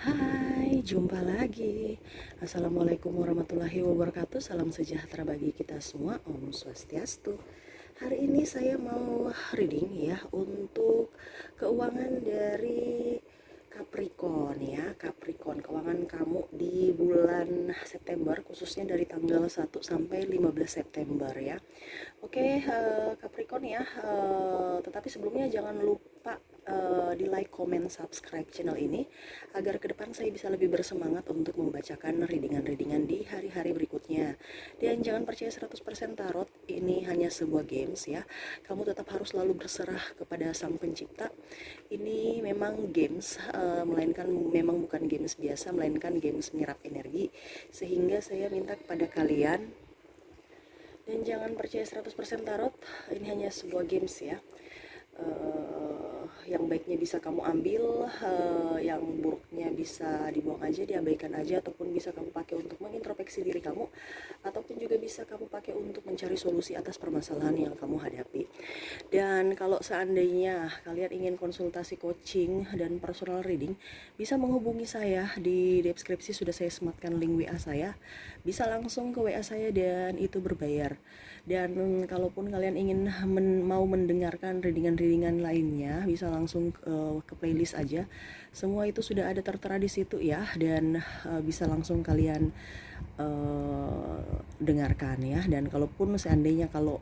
Hai, jumpa lagi. Assalamualaikum warahmatullahi wabarakatuh. Salam sejahtera bagi kita semua. Om Swastiastu. Hari ini saya mau reading ya untuk keuangan dari Capricorn ya. Capricorn, keuangan kamu di bulan September, khususnya dari tanggal 1 sampai 15 September ya. Oke, Capricorn ya. Tetapi sebelumnya jangan lupa di like, comment, subscribe channel ini agar ke depan saya bisa lebih bersemangat untuk membacakan readingan-readingan di hari-hari berikutnya. Dan jangan percaya 100% tarot, ini hanya sebuah games ya. Kamu tetap harus selalu berserah kepada Sang Pencipta. Ini memang games, melainkan memang bukan games biasa, melainkan games menyerap energi. Sehingga saya minta kepada kalian, dan jangan percaya 100% tarot, ini hanya sebuah games ya. Yang baiknya bisa kamu ambil, yang buruknya bisa dibuang aja, diabaikan aja, ataupun bisa kamu pakai untuk mengintrospeksi diri kamu, ataupun juga bisa kamu pakai untuk mencari solusi atas permasalahan yang kamu hadapi. Dan kalau seandainya kalian ingin konsultasi coaching dan personal reading, bisa menghubungi saya. Di deskripsi sudah saya sematkan link WA saya. Bisa langsung ke WA saya dan itu berbayar. Dan kalaupun kalian ingin mau mendengarkan readingan-readingan lainnya, bisa langsung ke playlist aja. Semua itu sudah ada tertera di situ ya, dan bisa langsung kalian dengarkan ya. Dan kalaupun seandainya kalau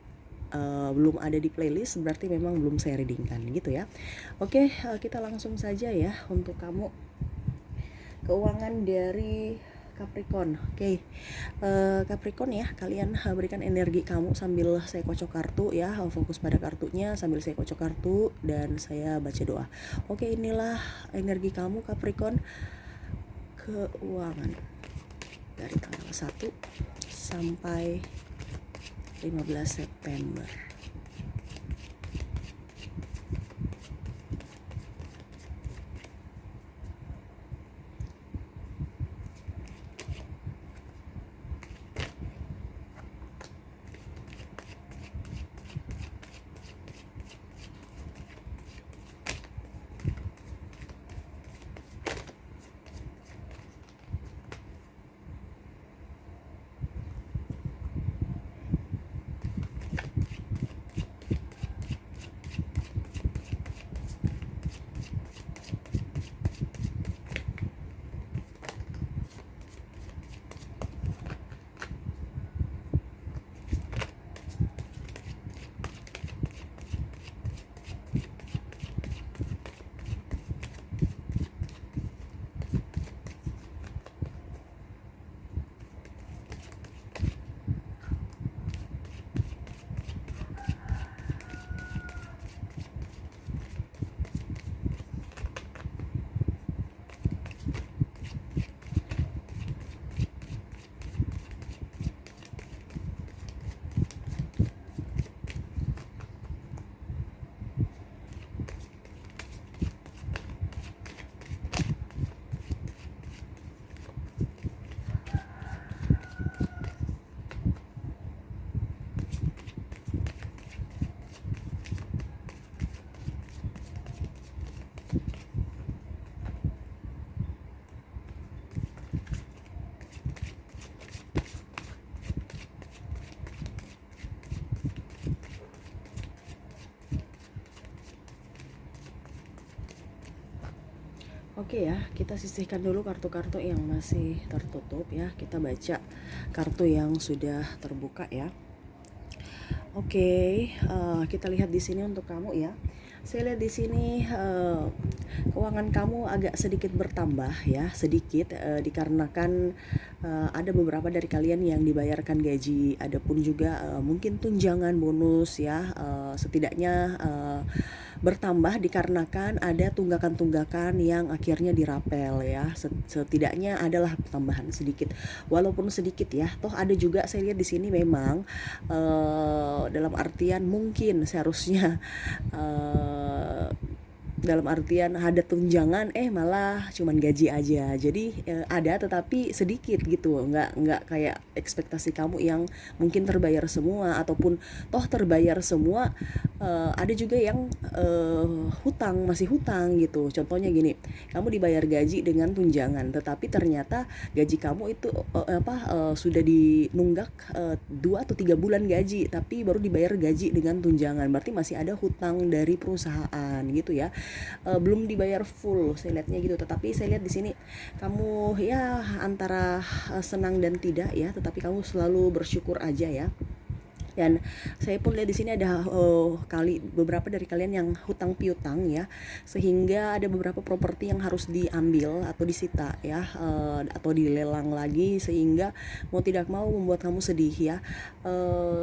belum ada di playlist, berarti memang belum saya readingkan gitu ya. Oke, kita langsung saja ya untuk kamu keuangan dari Capricorn. Oke, Capricorn ya, kalian berikan energi kamu sambil saya kocok kartu ya, fokus pada kartunya sambil saya kocok kartu dan saya baca doa. Oke, inilah energi kamu Capricorn, keuangan dari tanggal 1 sampai 15 September. Oke ya, kita sisihkan dulu kartu-kartu yang masih tertutup ya. Kita baca kartu yang sudah terbuka ya. Oke, kita lihat di sini untuk kamu ya. Saya lihat di sini keuangan kamu agak sedikit bertambah ya, sedikit dikarenakan ada beberapa dari kalian yang dibayarkan gaji, ada pun juga mungkin tunjangan bonus ya, setidaknya bertambah dikarenakan ada tunggakan-tunggakan yang akhirnya dirapel ya. Setidaknya adalah tambahan sedikit, walaupun sedikit ya. Toh ada juga saya lihat di sini memang dalam artian mungkin seharusnya dalam artian ada tunjangan malah cuman gaji aja. Jadi ada tetapi sedikit gitu, nggak kayak ekspektasi kamu yang mungkin terbayar semua ataupun toh terbayar semua. Ada juga yang masih hutang gitu. Contohnya gini, kamu dibayar gaji dengan tunjangan tetapi ternyata gaji kamu itu sudah dinunggak 2 atau 3 bulan gaji tapi baru dibayar gaji dengan tunjangan, berarti masih ada hutang dari perusahaan gitu ya. Belum dibayar full saya lihatnya gitu. Tetapi saya lihat di sini kamu ya antara senang dan tidak ya, tetapi kamu selalu bersyukur aja ya. Dan saya pun lihat di sini ada beberapa dari kalian yang hutang piutang ya, sehingga ada beberapa properti yang harus diambil atau disita ya, atau dilelang lagi, sehingga mau tidak mau membuat kamu sedih ya.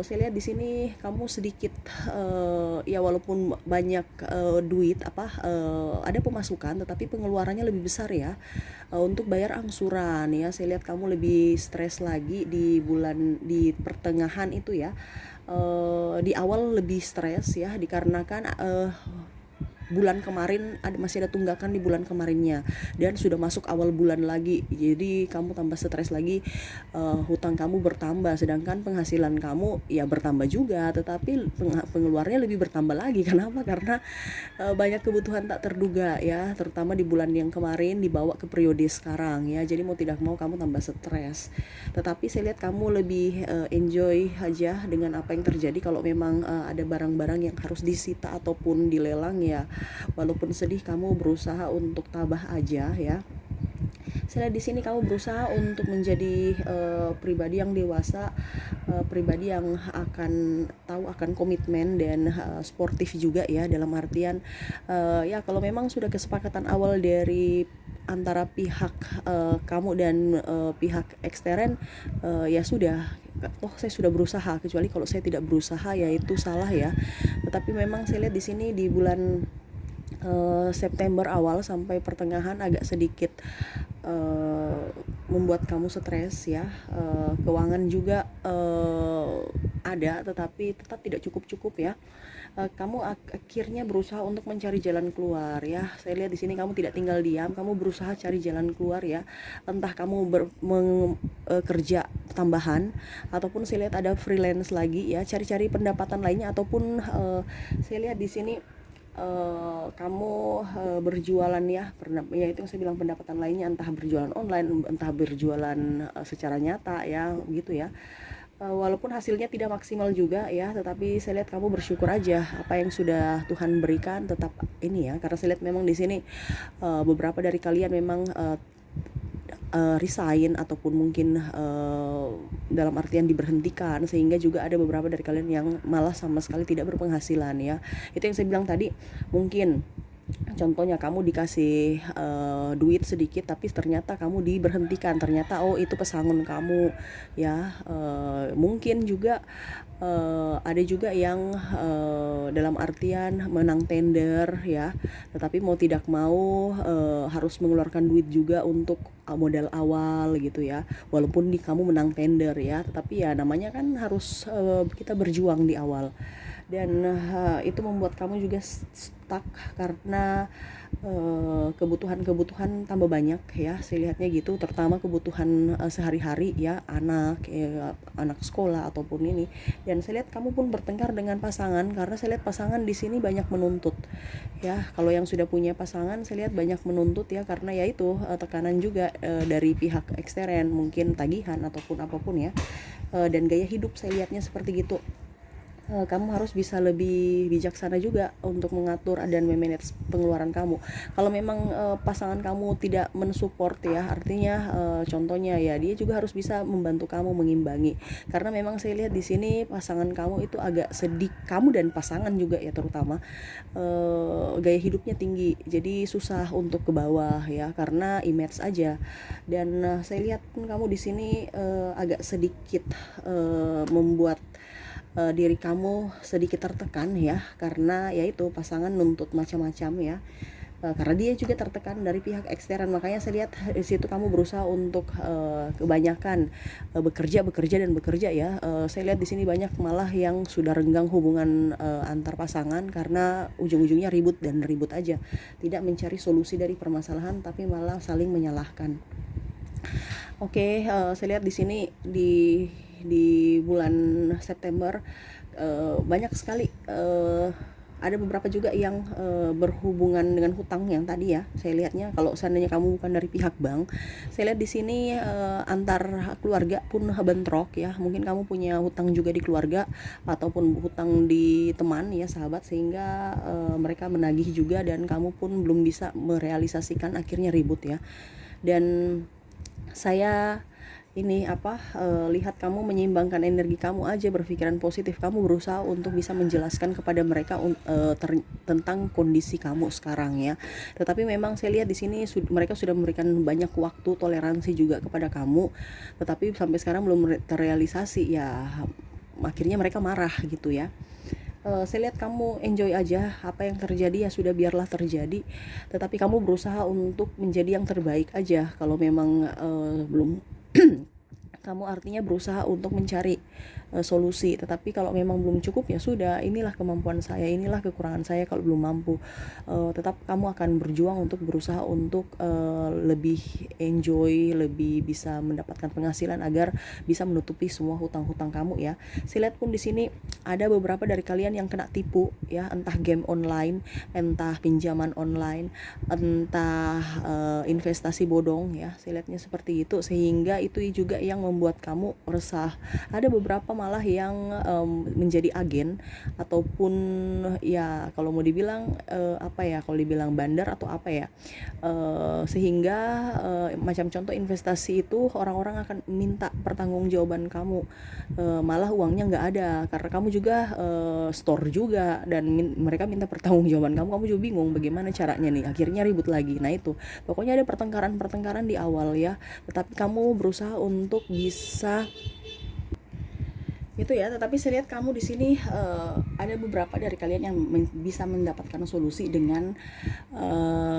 Saya lihat di sini kamu sedikit ya walaupun banyak duit ada pemasukan tetapi pengeluarannya lebih besar ya, untuk bayar angsuran ya. Saya lihat kamu lebih stres lagi di pertengahan itu ya. Di awal lebih stres ya, dikarenakan bulan kemarin masih ada tunggakan di bulan kemarinnya dan sudah masuk awal bulan lagi, jadi kamu tambah stres lagi. Hutang kamu bertambah sedangkan penghasilan kamu ya bertambah juga, tetapi pengeluarannya lebih bertambah lagi. Kenapa? Karena banyak kebutuhan tak terduga ya, terutama di bulan yang kemarin dibawa ke periode sekarang ya, jadi mau tidak mau kamu tambah stres. Tetapi saya lihat kamu lebih enjoy aja dengan apa yang terjadi. Kalau memang ada barang-barang yang harus disita ataupun dilelang ya, walaupun sedih kamu berusaha untuk tabah aja ya. Saya lihat di sini kamu berusaha untuk menjadi pribadi yang dewasa, pribadi yang akan komitmen dan sportif juga ya, dalam artian ya kalau memang sudah kesepakatan awal dari antara pihak kamu dan pihak ekstern, ya sudah, saya sudah berusaha, kecuali kalau saya tidak berusaha ya itu salah ya. Tetapi memang saya lihat di sini di bulan September awal sampai pertengahan agak sedikit membuat kamu stres ya. Keuangan juga ada tetapi tetap tidak cukup ya. Kamu akhirnya berusaha untuk mencari jalan keluar ya. Saya lihat di sini kamu tidak tinggal diam, kamu berusaha cari jalan keluar ya. Entah kamu kerja tambahan ataupun saya lihat ada freelance lagi ya, cari-cari pendapatan lainnya, ataupun saya lihat di sini kamu berjualan ya itu yang saya bilang, pendapatan lainnya, entah berjualan online, entah berjualan secara nyata ya gitu ya. Walaupun hasilnya tidak maksimal juga ya, tetapi saya lihat kamu bersyukur aja apa yang sudah Tuhan berikan, tetap ini ya, karena saya lihat memang di sini beberapa dari kalian memang resign ataupun mungkin dalam artian diberhentikan, sehingga juga ada beberapa dari kalian yang malah sama sekali tidak berpenghasilan ya. Itu yang saya bilang tadi, mungkin contohnya kamu dikasih duit sedikit tapi ternyata kamu diberhentikan, ternyata itu pesangon kamu ya. Mungkin juga ada juga yang dalam artian menang tender ya, tetapi mau tidak mau harus mengeluarkan duit juga untuk modal awal gitu ya. Walaupun kamu menang tender ya, tetapi ya namanya kan harus kita berjuang di awal. Dan itu membuat kamu juga stuck karena kebutuhan tambah banyak ya, saya lihatnya gitu, terutama kebutuhan sehari-hari ya, anak sekolah ataupun ini. Dan saya lihat kamu pun bertengkar dengan pasangan, karena saya lihat pasangan di sini banyak menuntut ya. Kalau yang sudah punya pasangan saya lihat banyak menuntut ya, karena ya itu tekanan juga dari pihak ekstern, mungkin tagihan ataupun apapun ya. Dan gaya hidup saya lihatnya seperti gitu. Kamu harus bisa lebih bijaksana juga untuk mengatur dan memanage pengeluaran kamu. Kalau memang pasangan kamu tidak mensupport ya, artinya contohnya ya, dia juga harus bisa membantu kamu mengimbangi. Karena memang saya lihat di sini pasangan kamu itu agak sedih, kamu dan pasangan juga ya terutama gaya hidupnya tinggi, jadi susah untuk ke bawah ya, karena image aja. Dan saya lihat pun kamu di sini agak sedikit membuat diri kamu sedikit tertekan ya, karena yaitu pasangan nuntut macam-macam ya. karena dia juga tertekan dari pihak ekstern. Makanya saya lihat di situ kamu berusaha untuk kebanyakan bekerja dan bekerja ya. Saya lihat di sini banyak malah yang sudah renggang hubungan antar pasangan karena ujung-ujungnya ribut dan ribut aja, tidak mencari solusi dari permasalahan tapi malah saling menyalahkan. Oke, saya lihat di sini di bulan September banyak sekali ada beberapa juga yang berhubungan dengan hutang yang tadi ya. Saya lihatnya kalau seandainya kamu bukan dari pihak bank, saya lihat di sini antar keluarga pun bentrok ya. Mungkin kamu punya hutang juga di keluarga ataupun hutang di teman ya, sahabat, sehingga mereka menagih juga dan kamu pun belum bisa merealisasikan, akhirnya ribut ya. Dan saya lihat kamu menyeimbangkan energi kamu aja, berpikiran positif, kamu berusaha untuk bisa menjelaskan kepada mereka tentang kondisi kamu sekarang ya. Tetapi memang saya lihat di sini mereka sudah memberikan banyak waktu, toleransi juga kepada kamu, tetapi sampai sekarang belum terrealisasi ya, akhirnya mereka marah gitu ya. Saya lihat kamu enjoy aja, apa yang terjadi ya sudah, biarlah terjadi, tetapi kamu berusaha untuk menjadi yang terbaik aja. Kalau memang belum kamu artinya berusaha untuk mencari solusi, tetapi kalau memang belum cukup ya sudah, inilah kemampuan saya, inilah kekurangan saya. Kalau belum mampu, tetap kamu akan berjuang untuk berusaha untuk lebih enjoy, lebih bisa mendapatkan penghasilan agar bisa menutupi semua hutang-hutang kamu ya. Saya lihat pun di sini ada beberapa dari kalian yang kena tipu ya, entah game online, entah pinjaman online, entah investasi bodong ya. Saya lihatnya seperti itu, sehingga itu juga yang membuat kamu resah. Ada beberapa malah yang menjadi agen ataupun ya kalau mau dibilang kalau dibilang bandar atau apa ya, sehingga macam contoh investasi itu orang-orang akan minta pertanggungjawaban kamu, malah uangnya nggak ada karena kamu juga store juga, dan mereka minta pertanggungjawaban kamu juga bingung bagaimana caranya nih, akhirnya ribut lagi. Nah itu pokoknya ada pertengkaran di awal ya, tetapi kamu berusaha untuk bisa itu ya. Tetapi saya lihat kamu di sini ada beberapa dari kalian yang bisa mendapatkan solusi dengan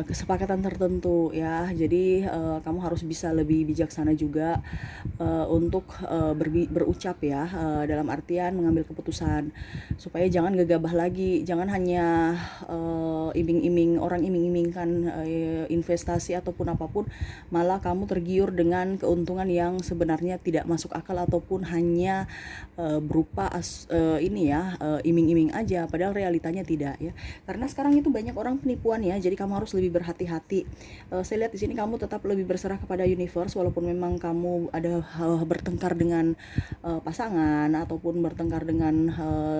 kesepakatan tertentu ya. Jadi kamu harus bisa lebih bijaksana juga untuk berucap ya, dalam artian mengambil keputusan, supaya jangan gegabah lagi, jangan hanya iming-iming, orang iming-imingkan investasi ataupun apapun, malah kamu tergiur dengan keuntungan yang sebenarnya tidak masuk akal ataupun hanya berupa iming-iming aja, padahal realitanya tidak ya. Karena sekarang itu banyak orang penipuan ya, jadi kamu harus lebih berhati-hati. Saya lihat di sini kamu tetap lebih berserah kepada universe, walaupun memang kamu ada bertengkar dengan pasangan ataupun bertengkar dengan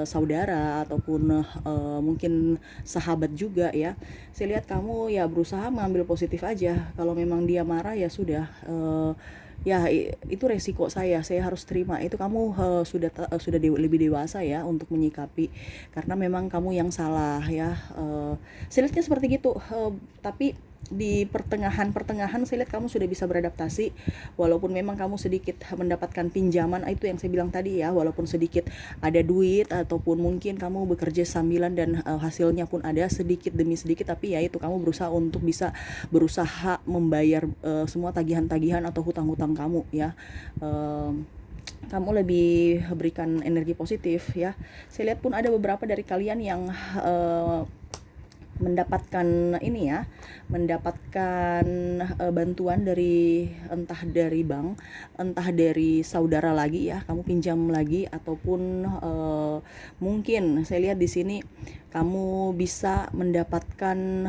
saudara ataupun mungkin sahabat juga ya. Saya lihat kamu ya berusaha mengambil positif aja. Kalau memang dia marah ya sudah, ya itu resiko saya harus terima. Itu kamu sudah lebih dewasa ya untuk menyikapi, karena memang kamu yang salah ya. Saya lihatnya seperti gitu. Tapi di pertengahan saya lihat kamu sudah bisa beradaptasi, walaupun memang kamu sedikit mendapatkan pinjaman, itu yang saya bilang tadi ya, walaupun sedikit ada duit ataupun mungkin kamu bekerja sambilan dan hasilnya pun ada sedikit demi sedikit, tapi ya itu kamu berusaha untuk bisa berusaha membayar semua tagihan-tagihan atau hutang-hutang kamu ya. Kamu lebih berikan energi positif ya. Saya lihat pun ada beberapa dari kalian yang mendapatkan bantuan dari entah dari bank, entah dari saudara lagi ya, kamu pinjam lagi, ataupun mungkin saya lihat di sini kamu bisa mendapatkan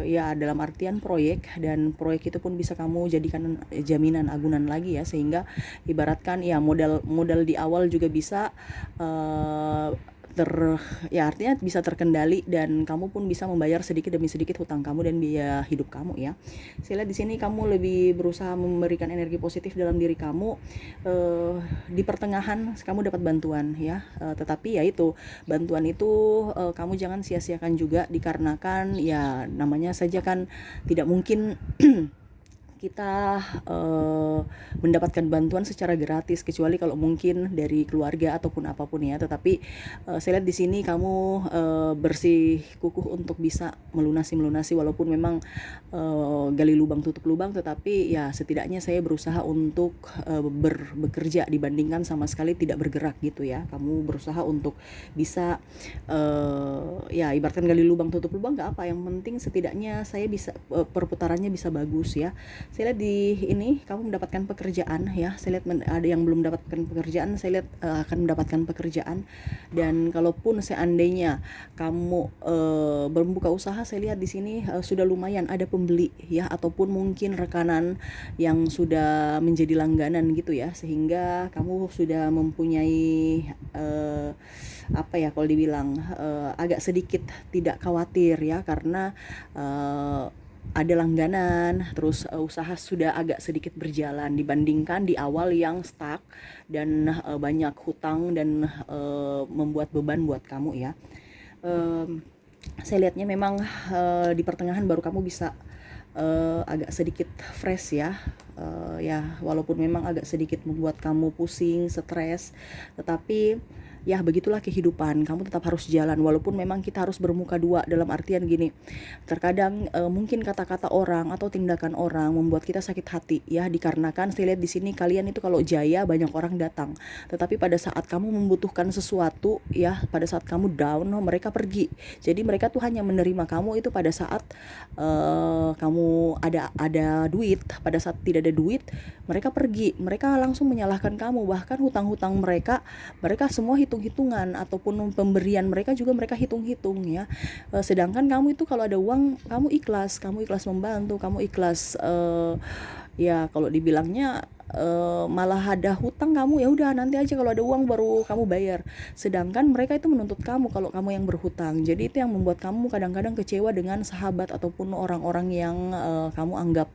ya dalam artian proyek, dan proyek itu pun bisa kamu jadikan jaminan agunan lagi ya, sehingga ibaratkan ya modal di awal juga bisa artinya bisa terkendali, dan kamu pun bisa membayar sedikit demi sedikit hutang kamu dan biaya hidup kamu ya. Saya lihat di sini kamu lebih berusaha memberikan energi positif dalam diri kamu. Di pertengahan kamu dapat bantuan ya, tetapi ya itu bantuan itu kamu jangan sia-siakan juga, dikarenakan ya namanya saja kan tidak mungkin kita mendapatkan bantuan secara gratis, kecuali kalau mungkin dari keluarga ataupun apapun ya. Tetapi saya lihat di sini kamu bersih kukuh untuk bisa melunasi walaupun memang gali lubang tutup lubang, tetapi ya setidaknya saya berusaha untuk bekerja dibandingkan sama sekali tidak bergerak gitu ya. Kamu berusaha untuk bisa ya ibaratkan gali lubang tutup lubang nggak apa, yang penting setidaknya saya bisa perputarannya bisa bagus ya. Saya lihat di ini kamu mendapatkan pekerjaan ya. Saya lihat ada yang belum mendapatkan pekerjaan, saya lihat akan mendapatkan pekerjaan. Dan kalaupun seandainya kamu berbuka usaha, saya lihat di sini sudah lumayan ada pembeli ya, ataupun mungkin rekanan yang sudah menjadi langganan gitu ya, sehingga kamu sudah mempunyai apa ya kalau dibilang agak sedikit tidak khawatir ya, karena ada langganan, terus usaha sudah agak sedikit berjalan dibandingkan di awal yang stuck dan banyak hutang dan membuat beban buat kamu ya. Saya lihatnya memang di pertengahan baru kamu bisa agak sedikit fresh ya. Ya walaupun memang agak sedikit membuat kamu pusing, stres, tetapi ya begitulah kehidupan, kamu tetap harus jalan walaupun memang kita harus bermuka dua, dalam artian gini, terkadang mungkin kata-kata orang atau tindakan orang membuat kita sakit hati ya, dikarenakan saya lihat di sini kalian itu kalau jaya banyak orang datang, tetapi pada saat kamu membutuhkan sesuatu ya, pada saat kamu down mereka pergi. Jadi mereka tuh hanya menerima kamu itu pada saat kamu ada duit. Pada saat tidak ada duit mereka pergi, mereka langsung menyalahkan kamu, bahkan hutang-hutang mereka semua hitung-hitungan, ataupun pemberian mereka juga mereka hitung-hitung ya. Sedangkan kamu itu kalau ada uang kamu ikhlas membantu, kamu ikhlas ya kalau dibilangnya malah ada hutang kamu ya udah nanti aja kalau ada uang baru kamu bayar. Sedangkan mereka itu menuntut kamu kalau kamu yang berhutang. Jadi itu yang membuat kamu kadang-kadang kecewa dengan sahabat ataupun orang-orang yang kamu anggap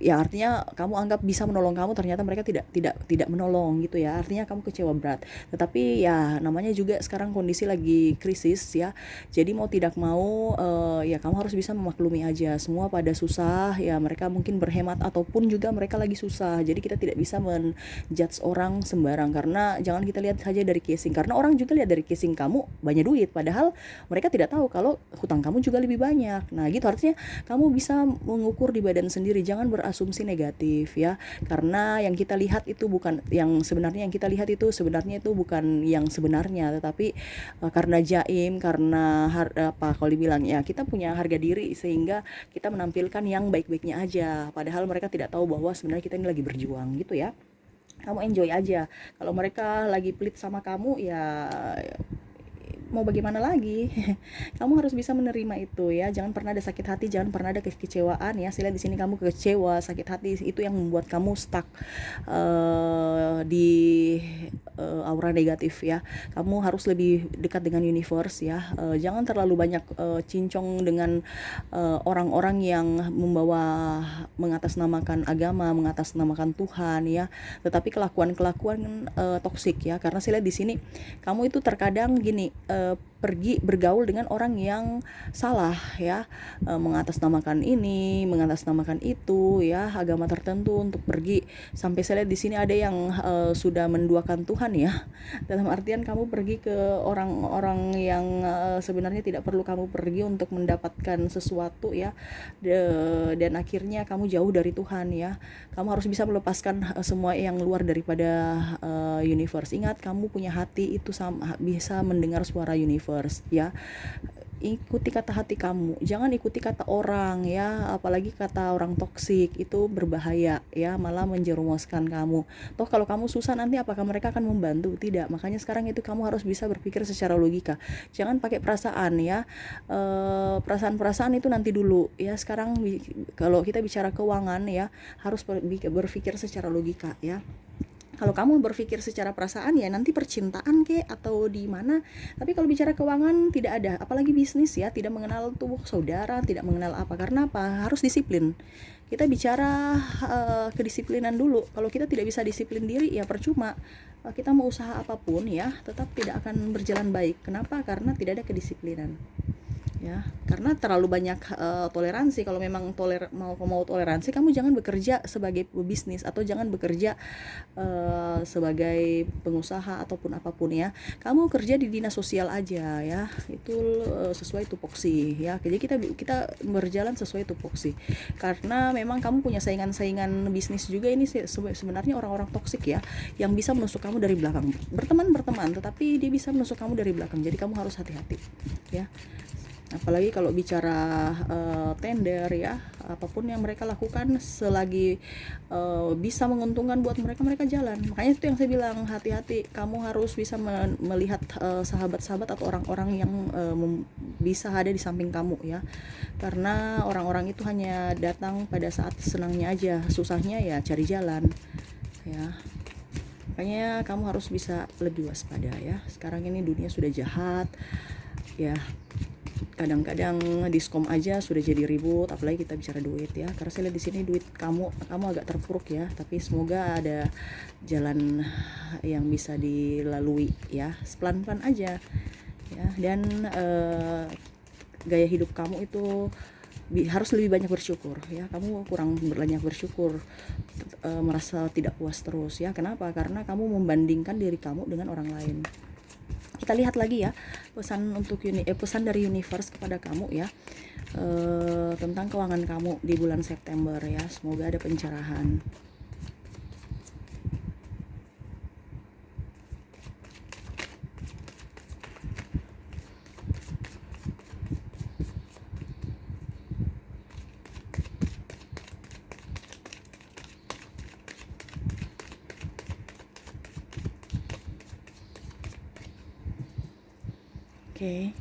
ya artinya kamu anggap bisa menolong kamu, ternyata mereka tidak menolong gitu ya. Artinya kamu kecewa berat. Tetapi ya namanya juga sekarang kondisi lagi krisis ya. Jadi mau tidak mau ya kamu harus bisa memaklumi aja. Semua pada susah ya, mereka mungkin berhemat ataupun juga mereka lagi susah. Jadi kita tidak bisa menjudge orang sembarang, karena jangan kita lihat saja dari casing, karena orang juga lihat dari casing kamu banyak duit, padahal mereka tidak tahu kalau hutang kamu juga lebih banyak. Nah gitu, artinya kamu bisa mengukur di badan sendiri, jangan berasumsi negatif ya, karena yang kita lihat itu bukan yang sebenarnya, itu bukan yang sebenarnya, tetapi karena jaim, karena apa kalau dibilang ya, kita punya harga diri sehingga kita menampilkan yang baik-baiknya aja, padahal mereka tidak tahu bahwa sebenarnya kita ini lagi berjuang gitu ya. Kamu enjoy aja. Kalau mereka lagi pelit sama kamu ya mau bagaimana lagi. Kamu harus bisa menerima itu ya, jangan pernah ada sakit hati, jangan pernah ada kekecewaan ya. Sila di sini kamu kecewa, sakit hati, itu yang membuat kamu stuck di aura negatif ya. Kamu harus lebih dekat dengan universe ya. Jangan terlalu banyak cincong dengan orang-orang yang mengatasnamakan agama, mengatasnamakan Tuhan ya, tetapi kelakuan toksik ya. Karena saya lihat di sini kamu itu terkadang gini, pergi bergaul dengan orang yang salah ya, mengatasnamakan ini, mengatasnamakan itu ya, agama tertentu untuk pergi. Sampai saya lihat di sini ada yang sudah menduakan Tuhan ya. Dalam artian kamu pergi ke orang-orang yang sebenarnya tidak perlu kamu pergi untuk mendapatkan sesuatu ya. Dan akhirnya kamu jauh dari Tuhan ya. Kamu harus bisa melepaskan semua yang luar daripada universe. Ingat, kamu punya hati itu bisa mendengar suara universe ya. Ikuti kata hati kamu, jangan ikuti kata orang ya, apalagi kata orang toksik, itu berbahaya ya, malah menjerumuskan kamu. Toh kalau kamu susah nanti apakah mereka akan membantu? Tidak. Makanya sekarang itu kamu harus bisa berpikir secara logika, jangan pakai perasaan ya. Perasaan-perasaan itu nanti dulu ya. Sekarang kalau kita bicara keuangan ya, harus berpikir secara logika ya. Kalau kamu berpikir secara perasaan ya nanti percintaan kek atau di mana. Tapi kalau bicara keuangan tidak ada, apalagi bisnis ya, tidak mengenal tubuh saudara, tidak mengenal apa. Karena apa? Harus disiplin. Kita bicara kedisiplinan dulu. Kalau kita tidak bisa disiplin diri ya percuma. Kita mau usaha apapun ya tetap tidak akan berjalan baik. Kenapa? Karena tidak ada kedisiplinan. ya, karena terlalu banyak toleransi. Kalau memang mau toleransi, kamu jangan bekerja sebagai pebisnis atau jangan bekerja sebagai pengusaha ataupun apapun ya. Kamu kerja di dinas sosial aja ya, itu sesuai tupoksi ya. Jadi kita berjalan sesuai tupoksi, karena memang kamu punya saingan-saingan bisnis juga. Ini sebenarnya orang-orang toksik ya, yang bisa menusuk kamu dari belakang. Berteman, tetapi dia bisa menusuk kamu dari belakang. Jadi kamu harus hati-hati ya, apalagi kalau bicara tender ya, apapun yang mereka lakukan selagi bisa menguntungkan buat mereka, mereka jalan. Makanya itu yang saya bilang, hati-hati. Kamu harus bisa melihat sahabat-sahabat atau orang-orang yang bisa ada di samping kamu ya, karena orang-orang itu hanya datang pada saat senangnya aja, susahnya ya cari jalan ya. Makanya kamu harus bisa lebih waspada ya. Sekarang ini dunia sudah jahat ya, kadang-kadang diskom aja sudah jadi ribut, apalagi kita bicara duit ya. Karena saya lihat di sini duit kamu agak terpuruk ya, tapi semoga ada jalan yang bisa dilalui ya, pelan-pelan aja ya. Dan gaya hidup kamu itu harus lebih banyak bersyukur ya. Kamu kurang banyak bersyukur, merasa tidak puas terus ya. Kenapa? Karena kamu membandingkan diri kamu dengan orang lain. Kita lihat lagi ya pesan dari universe kepada kamu ya, tentang keuangan kamu di bulan September ya. Semoga ada pencerahan. Oke.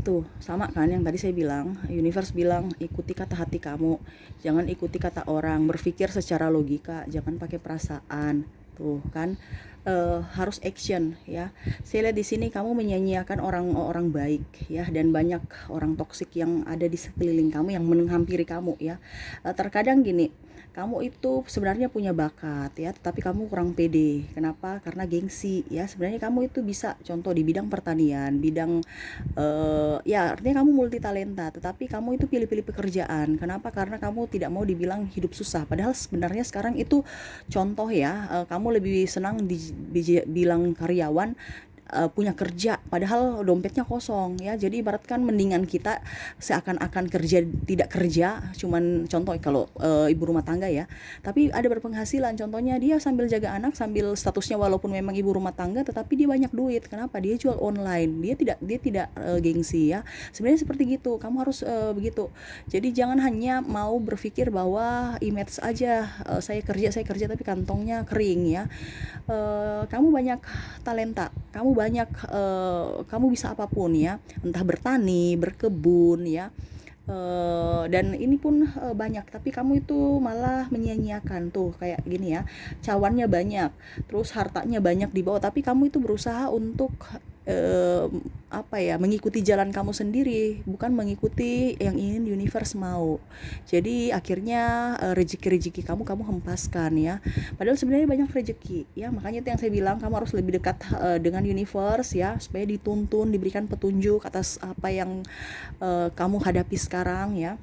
Tuh, sama kan yang tadi saya bilang, universe bilang ikuti kata hati kamu, jangan ikuti kata orang, berpikir secara logika, jangan pakai perasaan. Tuh kan, harus action ya. Saya lihat di sini kamu menyanyiakan orang-orang baik ya, dan banyak orang toksik yang ada di sekeliling kamu yang menghampiri kamu ya. Terkadang gini, kamu itu sebenarnya punya bakat ya, tetapi kamu kurang pede. Kenapa? Karena gengsi ya. Sebenarnya kamu itu bisa, contoh di bidang pertanian, bidang ya artinya kamu multi talenta, tetapi kamu itu pilih-pilih pekerjaan. Kenapa? Karena kamu tidak mau dibilang hidup susah. Padahal sebenarnya sekarang itu contoh ya, kamu lebih senang dibilang karyawan, punya kerja padahal dompetnya kosong ya. Jadi ibaratkan mendingan kita seakan-akan kerja tidak kerja, cuman contoh kalau ibu rumah tangga ya, tapi ada berpenghasilan. Contohnya dia sambil jaga anak, sambil statusnya walaupun memang ibu rumah tangga, tetapi dia banyak duit. Kenapa? Dia jual online, dia tidak gengsi ya. Sebenarnya seperti gitu, kamu harus begitu. Jadi jangan hanya mau berpikir bahwa image aja, saya kerja tapi kantongnya kering ya. Kamu banyak talenta, kamu bisa apapun ya, entah bertani, berkebun ya. Dan ini pun banyak, tapi kamu itu malah menyia-nyiakan. Tuh kayak gini ya, cawannya banyak, terus hartanya banyak di bawah, tapi kamu itu berusaha untuk eh, apa ya, mengikuti jalan kamu sendiri, bukan mengikuti yang ingin universe mau. Jadi akhirnya rezeki-rezeki kamu hempaskan ya, padahal sebenarnya banyak rezeki ya. Makanya itu yang saya bilang, kamu harus lebih dekat dengan universe ya, supaya dituntun, diberikan petunjuk atas apa yang kamu hadapi sekarang ya.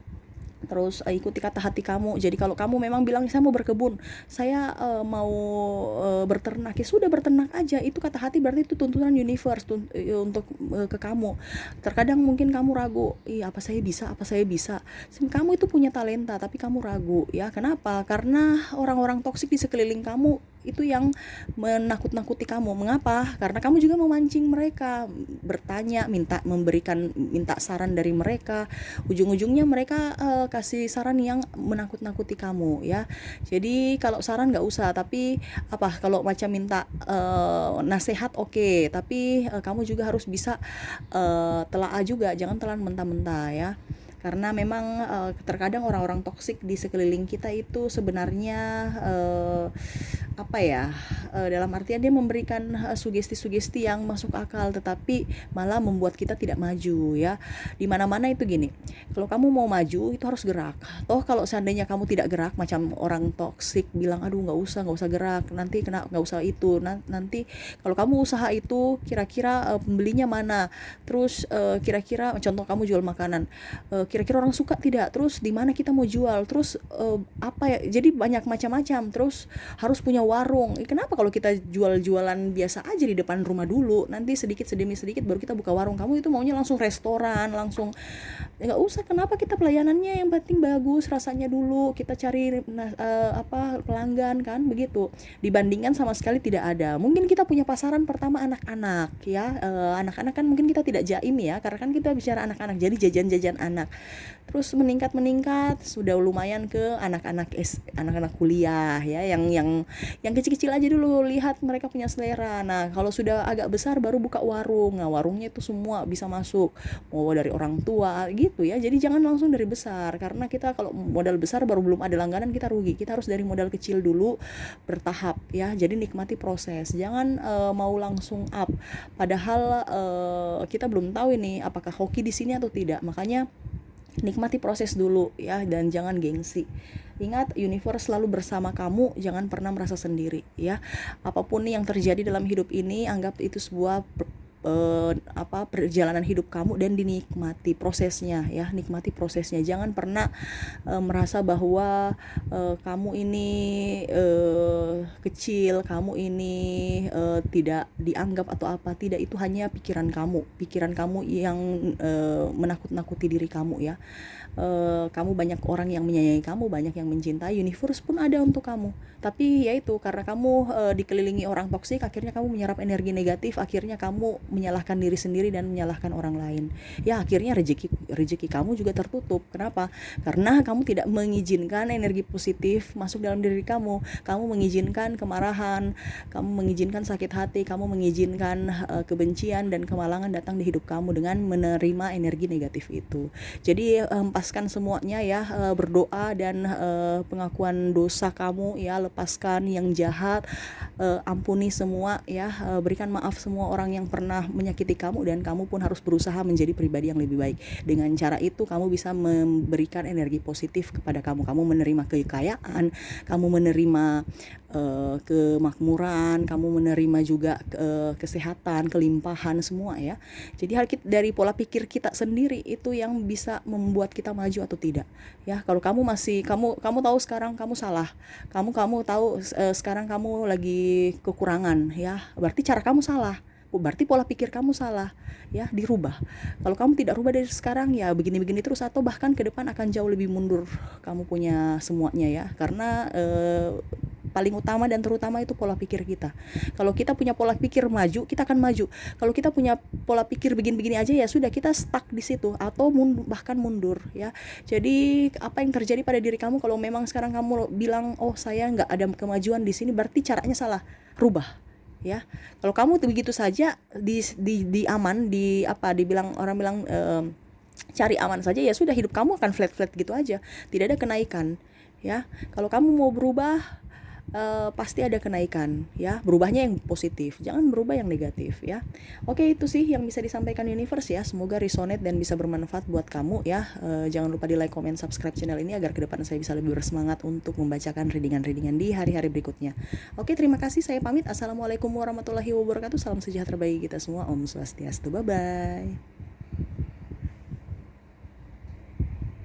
Terus ikuti kata hati kamu. Jadi kalau kamu memang bilang saya mau berkebun, saya mau berternak, ya sudah berternak aja. Itu kata hati, berarti itu tuntunan universe untuk ke kamu. Terkadang mungkin kamu ragu, apa saya bisa, kamu itu punya talenta tapi kamu ragu ya. Kenapa? Karena orang-orang toksik di sekeliling kamu itu yang menakut-nakuti kamu. Mengapa? Karena kamu juga memancing mereka, bertanya, minta saran dari mereka. Ujung-ujungnya mereka kasih saran yang menakut-nakuti kamu ya. Jadi kalau saran nggak usah, tapi kalau macam minta nasihat oke, tapi kamu juga harus bisa telaah juga, jangan telan mentah-mentah ya. Karena memang terkadang orang-orang toksik di sekeliling kita itu sebenarnya apa ya, dalam artian dia memberikan sugesti-sugesti yang masuk akal, tetapi malah membuat kita tidak maju ya. Di mana-mana itu gini, kalau kamu mau maju itu harus gerak. Toh kalau seandainya kamu tidak gerak, macam orang toksik bilang, aduh nggak usah gerak, nanti kena, nggak usah itu, nanti kalau kamu usaha itu kira-kira pembelinya mana, terus kira-kira contoh kamu jual makanan, kira-kira orang suka tidak, terus di mana kita mau jual, terus apa ya, jadi banyak macam-macam, terus harus punya warung. Kenapa kalau kita jual-jualan biasa aja di depan rumah dulu, nanti sedikit demi sedikit baru kita buka warung. Kamu itu maunya langsung restoran, langsung, nggak usah. Kenapa kita pelayanannya yang penting bagus, rasanya dulu kita cari pelanggan kan, begitu. Dibandingkan sama sekali tidak ada. Mungkin kita punya pasaran pertama anak-anak ya, anak-anak kan mungkin kita tidak jaim ya, karena kan kita bicara anak-anak, jadi jajan-jajan anak. Terus meningkat sudah lumayan ke anak-anak kuliah ya, yang kecil-kecil aja dulu, lihat mereka punya selera. Nah kalau sudah agak besar baru buka warung. Nah warungnya itu semua bisa masuk, mau dari orang tua gitu ya. Jadi jangan langsung dari besar, karena kita kalau modal besar baru belum ada langganan kita rugi. Kita harus dari modal kecil dulu, bertahap ya. Jadi nikmati proses, jangan mau langsung up, padahal kita belum tahu ini apakah hoki di sini atau tidak. Makanya nikmati proses dulu ya, dan jangan gengsi. Ingat, universe selalu bersama kamu, jangan pernah merasa sendiri ya. Apapun yang terjadi dalam hidup ini, anggap itu sebuah perjalanan hidup kamu, dan dinikmati prosesnya ya, nikmati prosesnya. Jangan pernah merasa bahwa kamu ini kecil, kamu ini tidak dianggap atau apa. Tidak, itu hanya pikiran kamu yang menakut-nakuti diri kamu ya. Kamu, banyak orang yang menyayangi kamu, banyak yang mencintai, universe pun ada untuk kamu. Tapi ya itu, karena kamu dikelilingi orang toksik, akhirnya kamu menyerap energi negatif, akhirnya kamu menyalahkan diri sendiri dan menyalahkan orang lain. Ya akhirnya rezeki kamu juga tertutup. Kenapa? Karena kamu tidak mengizinkan energi positif masuk dalam diri kamu. Kamu mengizinkan kemarahan, kamu mengizinkan sakit hati, kamu mengizinkan kebencian dan kemalangan datang di hidup kamu dengan menerima energi negatif itu. Jadi hempaskan semuanya ya, berdoa dan pengakuan dosa kamu ya, lepaskan yang jahat, ampuni semua ya, berikan maaf semua orang yang pernah menyakiti kamu, dan kamu pun harus berusaha menjadi pribadi yang lebih baik. Dengan cara itu kamu bisa memberikan energi positif kepada kamu. Kamu menerima kekayaan, kamu menerima kemakmuran, kamu menerima juga kesehatan, kelimpahan semua ya. Jadi dari pola pikir kita sendiri itu yang bisa membuat kita maju atau tidak ya. Kalau kamu kamu tahu sekarang kamu salah, kamu tahu sekarang kamu lagi kekurangan ya, berarti cara kamu salah, berarti pola pikir kamu salah ya, dirubah. Kalau kamu tidak rubah dari sekarang ya begini-begini terus, atau bahkan ke depan akan jauh lebih mundur kamu punya semuanya ya. Karena paling utama dan terutama itu pola pikir kita. Kalau kita punya pola pikir maju, kita akan maju. Kalau kita punya pola pikir begini-begini aja, ya sudah, kita stuck di situ atau bahkan mundur ya. Jadi apa yang terjadi pada diri kamu, kalau memang sekarang kamu bilang, oh saya nggak ada kemajuan di sini, berarti caranya salah. Rubah ya. Kalau kamu begitu saja di aman, dibilang orang bilang cari aman saja, ya sudah, hidup kamu akan flat gitu aja, tidak ada kenaikan ya. Kalau kamu mau berubah, pasti ada kenaikan ya. Berubahnya yang positif, jangan berubah yang negatif ya. Oke, itu sih yang bisa disampaikan universe ya. Semoga resonate dan bisa bermanfaat buat kamu ya. Jangan lupa di like, comment, subscribe channel ini agar ke depan saya bisa lebih bersemangat untuk membacakan readingan di hari-hari berikutnya. Oke, terima kasih, saya pamit. Assalamualaikum warahmatullahi wabarakatuh. Salam sejahtera bagi kita semua. Om Swastiastu. Bye bye.